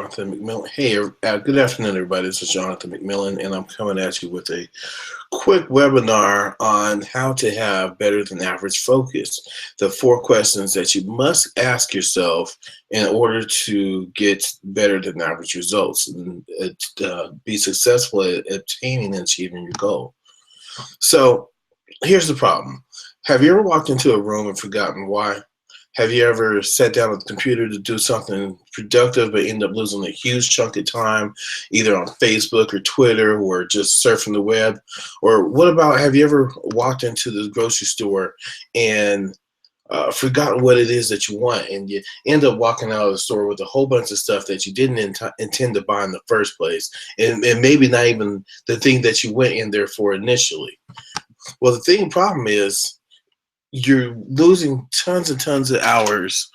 Jonathan McMillan. Hey, good afternoon, everybody. This is Jonathan McMillan, and I'm coming at you with a quick webinar on how to have better than average focus. The 4 questions that you must ask yourself in order to get better than average results and be successful at obtaining and achieving your goal. So, here's the problem. Have you ever walked into a room and forgotten why? Have you ever sat down at the computer to do something productive but end up losing a huge chunk of time either on Facebook or Twitter or just surfing the web? Or what about, have you ever walked into the grocery store and forgotten what it is that you want, and you end up walking out of the store with a whole bunch of stuff that you didn't intend to buy in the first place, and maybe not even the thing that you went in there for initially? Well, the problem is, you're losing tons and tons of hours.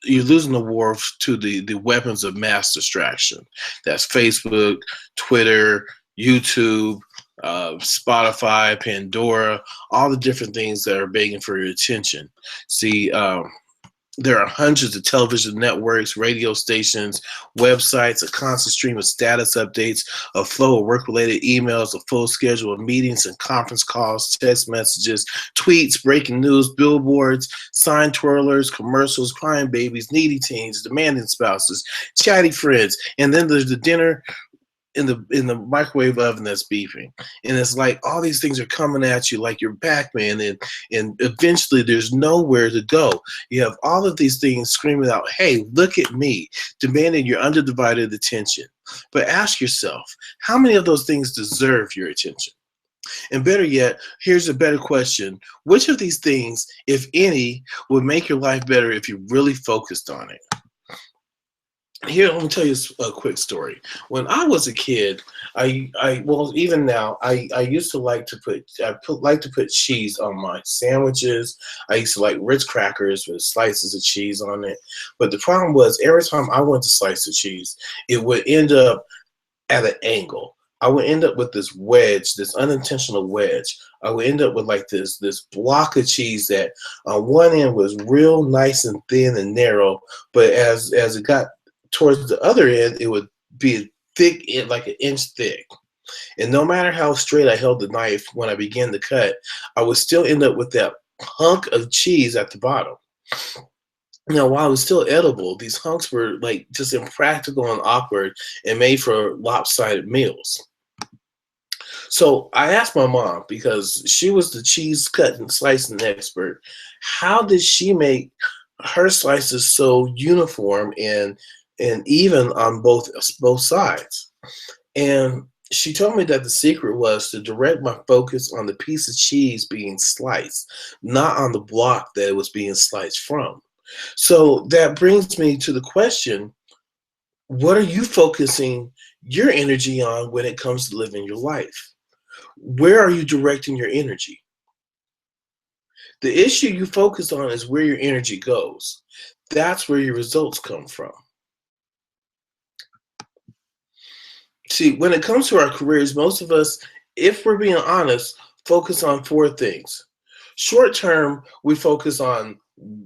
You're losing the war to the weapons of mass distraction. That's Facebook, Twitter, YouTube, Spotify, Pandora, all the different things that are begging for your attention. See, there are hundreds of television networks, radio stations, websites, a constant stream of status updates, a flow of work-related emails, a full schedule of meetings and conference calls, text messages, tweets, breaking news, billboards, sign twirlers, commercials, crying babies, needy teens, demanding spouses, chatty friends, and then there's the dinner in the microwave oven that's beeping. And it's like all these things are coming at you like you're Pac-Man, and eventually there's nowhere to go. You have all of these things screaming out, hey, look at me, demanding your undivided attention. But ask yourself, how many of those things deserve your attention? And better yet, here's a better question. Which of these things, if any, would make your life better if you really focused on it? Here, let me tell you a quick story. When I was a kid, well, even now, I used to like to put cheese on my sandwiches. I used to like Ritz crackers with slices of cheese on it. But the problem was, every time I went to slice the cheese, it would end up at an angle. I would end up with this wedge, this unintentional wedge. I would end up with like this block of cheese that on one end was real nice and thin and narrow, but as it got towards the other end, it would be thick, like an inch thick. And no matter how straight I held the knife when I began to cut, I would still end up with that hunk of cheese at the bottom. Now, while it was still edible, these hunks were like just impractical and awkward and made for lopsided meals. So I asked my mom, because she was the cheese cutting slicing expert, how did she make her slices so uniform and even on both sides? And she told me that the secret was to direct my focus on the piece of cheese being sliced, not on the block that it was being sliced from. So that brings me to the question, what are you focusing your energy on when it comes to living your life? Where are you directing your energy? The issue you focus on is where your energy goes. That's where your results come from. See, when it comes to our careers, most of us, if we're being honest, focus on 4 things. Short term, we focus on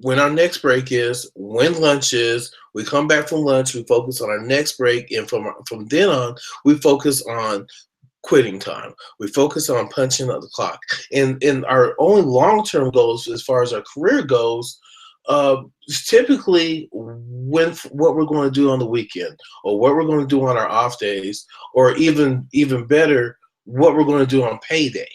when our next break is, when lunch is. We come back from lunch, we focus on our next break, and from then on, we focus on quitting time. We focus on punching up the clock. And our only long-term goals as far as our career goes, typically what we're going to do on the weekend, or what we're going to do on our off days, or even better, what we're going to do on payday.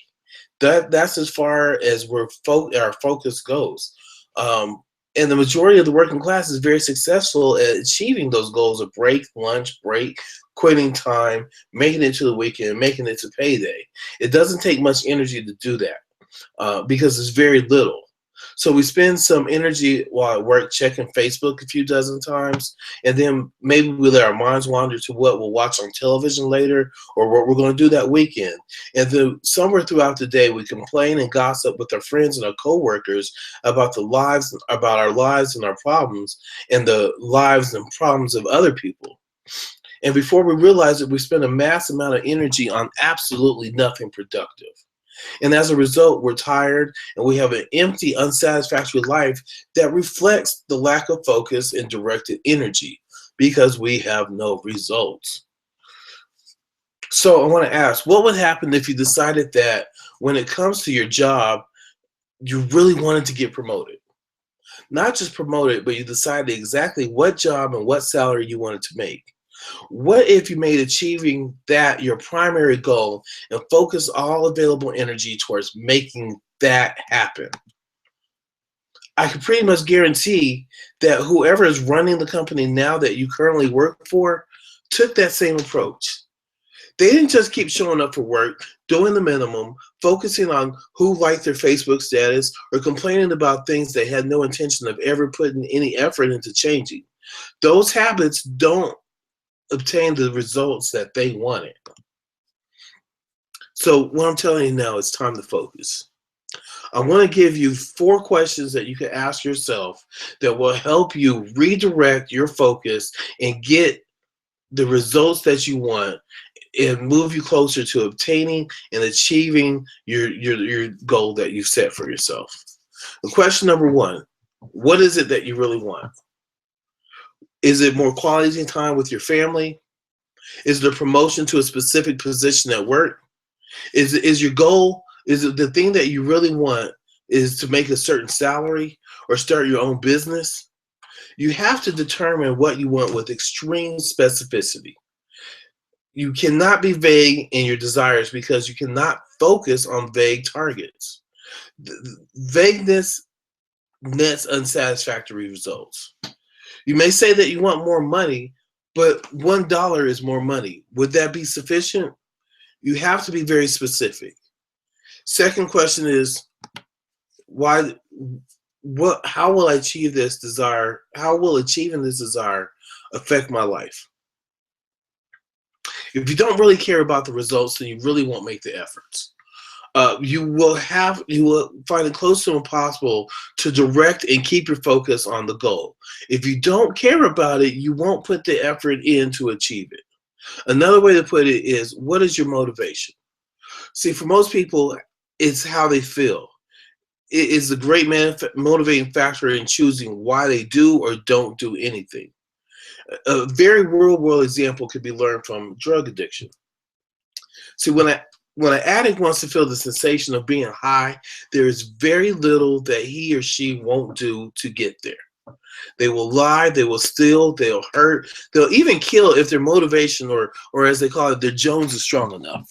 That's as far as our focus goes. And the majority of the working class is very successful at achieving those goals of break, lunch, break, quitting time, making it to the weekend, making it to payday. It doesn't take much energy to do that because it's very little. So we spend some energy while at work checking Facebook a few dozen times, and then maybe we let our minds wander to what we'll watch on television later, or what we're going to do that weekend. And then somewhere throughout the day, we complain and gossip with our friends and our coworkers about our lives and our problems, and the lives and problems of other people. And before we realize it, we spend a mass amount of energy on absolutely nothing productive. And as a result, we're tired and we have an empty, unsatisfactory life that reflects the lack of focus and directed energy. because we have no results. So I want to ask, what would happen if you decided that when it comes to your job, you really wanted to get promoted? Not just promoted, but you decided exactly what job and what salary you wanted to make. What if you made achieving that your primary goal and focus all available energy towards making that happen? I can pretty much guarantee that whoever is running the company now that you currently work for took that same approach. They didn't just keep showing up for work, doing the minimum, focusing on who liked their Facebook status, or complaining about things they had no intention of ever putting any effort into changing. Those habits don't obtain the results that they wanted. So what I'm telling you now, it's time to focus. I want to give you 4 questions that you can ask yourself that will help you redirect your focus and get the results that you want and move you closer to obtaining and achieving your goal that you set for yourself. The question number 1, what is it that you really want? Is it more quality time with your family? Is it a promotion to a specific position at work? Is your goal, is it the thing that you really want is to make a certain salary or start your own business? You have to determine what you want with extreme specificity. You cannot be vague in your desires because you cannot focus on vague targets. Vagueness nets unsatisfactory results. You may say that you want more money, but $1 is more money. Would that be sufficient? You have to be very specific. Second question is, how will I achieve this desire? How will achieving this desire affect my life? If you don't really care about the results, then you really won't make the efforts. You will find it close to impossible to direct and keep your focus on the goal. If you don't care about it, you won't put the effort in to achieve it. Another way to put it is, what is your motivation? See, for most people, it's how they feel. It is a great motivating factor in choosing why they do or don't do anything. A very real-world example could be learned from drug addiction. See, when an addict wants to feel the sensation of being high, there is very little that he or she won't do to get there. They will lie, they will steal, they'll hurt, they'll even kill if their motivation or as they call it, their Jones is strong enough.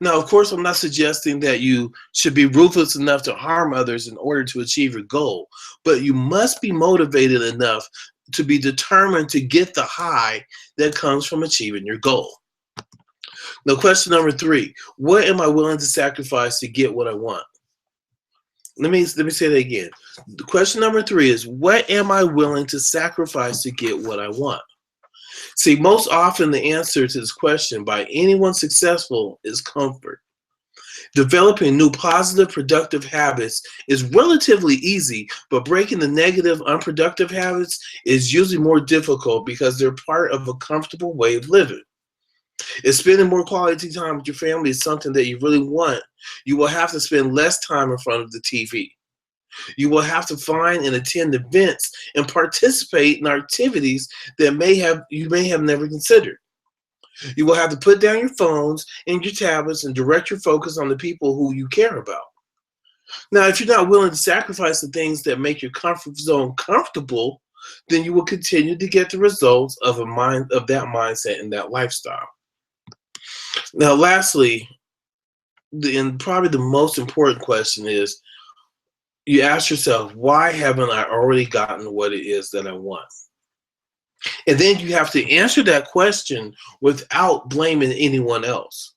Now, of course, I'm not suggesting that you should be ruthless enough to harm others in order to achieve your goal, but you must be motivated enough to be determined to get the high that comes from achieving your goal. Now, question number 3, what am I willing to sacrifice to get what I want? Let me say that again. The question number 3 is, what am I willing to sacrifice to get what I want? See, most often the answer to this question by anyone successful is comfort. Developing new positive, productive habits is relatively easy, but breaking the negative, unproductive habits is usually more difficult because they're part of a comfortable way of living. If spending more quality time with your family is something that you really want, you will have to spend less time in front of the TV. You will have to find and attend events and participate in activities that you may have never considered. You will have to put down your phones and your tablets and direct your focus on the people who you care about. Now, if you're not willing to sacrifice the things that make your comfort zone comfortable, then you will continue to get the results of that mindset and that lifestyle. Now, lastly, and probably the most important question is, you ask yourself, why haven't I already gotten what it is that I want? And then you have to answer that question without blaming anyone else.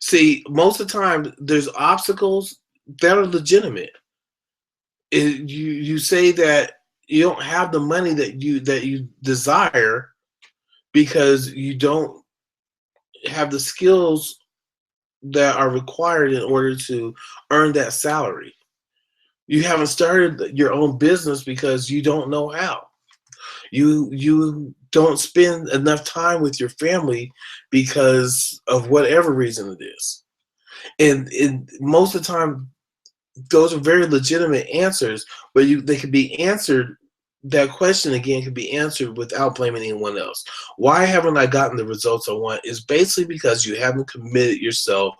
See, most of the time, there's obstacles that are legitimate. You say that you don't have the money that you desire because you don't have the skills that are required in order to earn that salary. You haven't started your own business because you don't know how. You don't spend enough time with your family because of whatever reason it is. And most of the time, those are very legitimate answers, but they can be answered that question again can be answered without blaming anyone else. Why haven't I gotten the results I want? Is basically because you haven't committed yourself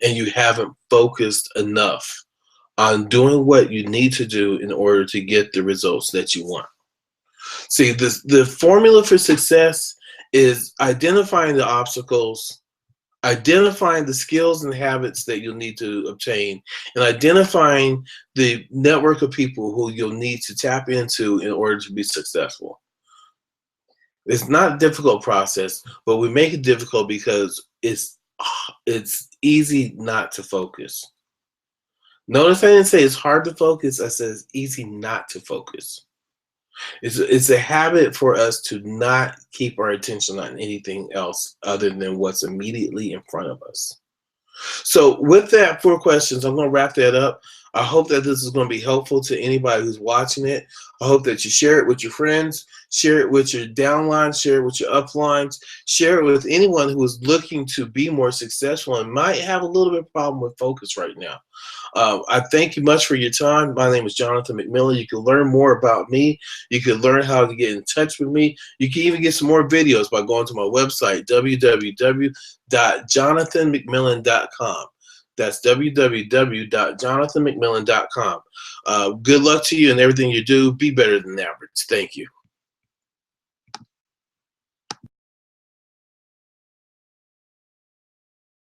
and you haven't focused enough on doing what you need to do in order to get the results that you want. See, the formula for success is identifying the obstacles, identifying the skills and habits that you'll need to obtain, and identifying the network of people who you'll need to tap into in order to be successful. It's not a difficult process, but we make it difficult because it's easy not to focus. Notice I didn't say it's hard to focus, I said it's easy not to focus. It's a habit for us to not keep our attention on anything else other than what's immediately in front of us. So with that 4 questions, I'm going to wrap that up. I hope that this is going to be helpful to anybody who's watching it. I hope that you share it with your friends, share it with your downlines, share it with your uplines, share it with anyone who is looking to be more successful and might have a little bit of problem with focus right now. I thank you much for your time. My name is Jonathan McMillan. You can learn more about me. You can learn how to get in touch with me. You can even get some more videos by going to my website, www.jonathanmcmillan.com. That's www.jonathanmcmillan.com. Good luck to you in everything you do. Be better than average. Thank you.